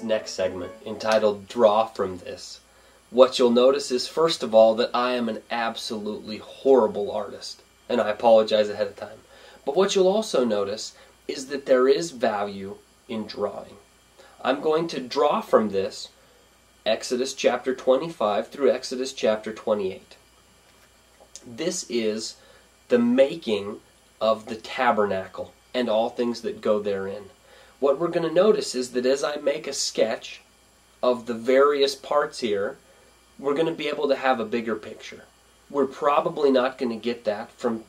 next segment, entitled Draw From This. What you'll notice is, first of all, that I am an absolutely horrible artist, and I apologize ahead of time. But what you'll also notice is that there is value in drawing. I'm going to draw from this Exodus chapter 25 through Exodus chapter 28. This is the making of the tabernacle and all things that go therein. What we're going to notice is that as I make a sketch of the various parts here, we're going to be able to have a bigger picture. We're probably not going to get that from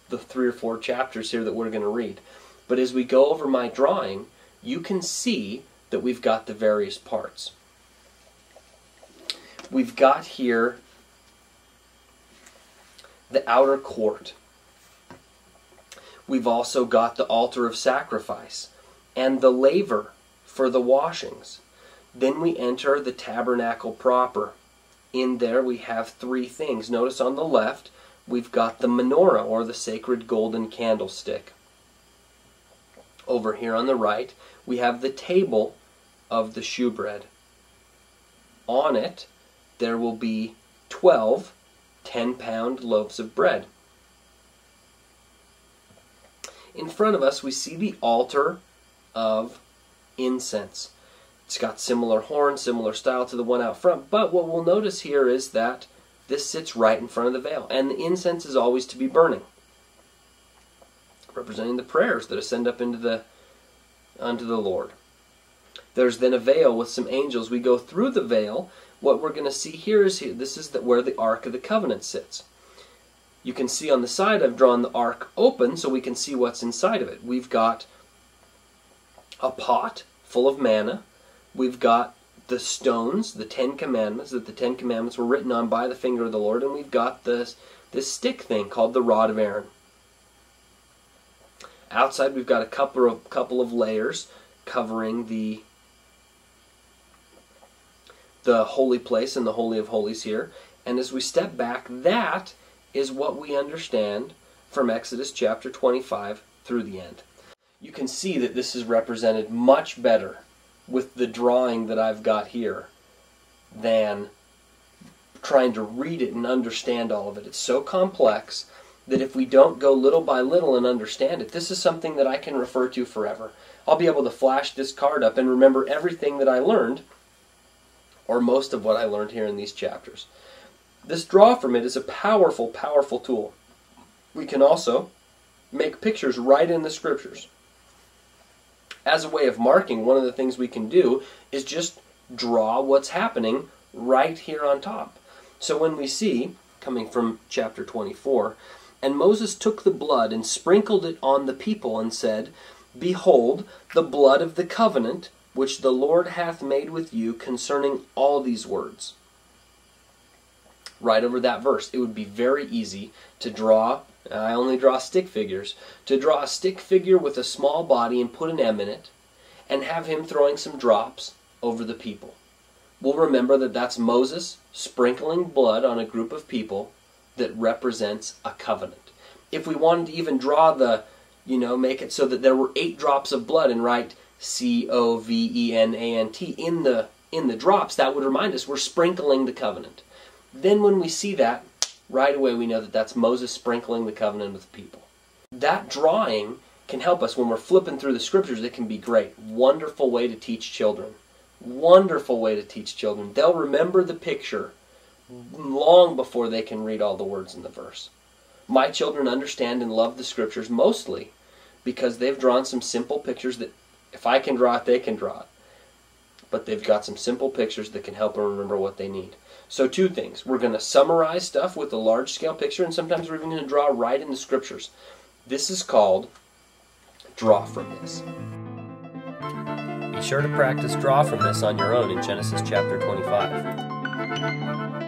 the 3 or 4 chapters here that we're going to read. But as we go over my drawing, you can see that we've got the various parts. We've got here the outer court. We've also got the altar of sacrifice and the laver for the washings. Then we enter the tabernacle proper. In there we have 3 things. Notice on the left we've got the menorah, or the sacred golden candlestick. Over here on the right we have the table of the shewbread. On it there will be 12 10-pound loaves of bread. In front of us we see the altar of incense. It's got similar horns, similar style to the one out front, but what we'll notice here is that this sits right in front of the veil, and the incense is always to be burning, representing the prayers that ascend up unto the Lord. There's then a veil with some angels. We go through the veil. What we're going to see here is this is where the Ark of the Covenant sits. You can see on the side I've drawn the ark open so we can see what's inside of it. We've got a pot full of manna. We've got the stones, the 10 Commandments, that the 10 Commandments were written on by the finger of the Lord, and we've got this stick thing called the rod of Aaron. Outside we've got a couple of layers covering the holy place and the Holy of Holies here. And as we step back, that is what we understand from Exodus chapter 25 through the end. You can see that this is represented much better with the drawing that I've got here than trying to read it and understand all of it. It's so complex that if we don't go little by little and understand it, this is something that I can refer to forever. I'll be able to flash this card up and remember everything that I learned, or most of what I learned here in these chapters. This draw from it is a powerful, powerful tool. We can also make pictures right in the Scriptures. As a way of marking, one of the things we can do is just draw what's happening right here on top. So when we see, coming from chapter 24, and Moses took the blood and sprinkled it on the people and said, Behold, the blood of the covenant which the Lord hath made with you concerning all these words. Right over that verse. It would be very easy to draw, I only draw stick figures, to draw a stick figure with a small body and put an M in it, and have him throwing some drops over the people. We'll remember that that's Moses sprinkling blood on a group of people that represents a covenant. If we wanted to even draw make it so that there were 8 drops of blood and write COVENANT in the drops, that would remind us we're sprinkling the covenant. Then when we see that, right away we know that that's Moses sprinkling the covenant with the people. That drawing can help us when we're flipping through the Scriptures. It can be great. Wonderful way to teach children. Wonderful way to teach children. They'll remember the picture long before they can read all the words in the verse. My children understand and love the Scriptures mostly because they've drawn some simple pictures that if I can draw it, they can draw it. But they've got some simple pictures that can help them remember what they need. So 2 things. We're going to summarize stuff with a large-scale picture, and sometimes we're even going to draw right in the Scriptures. This is called Draw From This. Be sure to practice Draw From This on your own in Genesis chapter 25.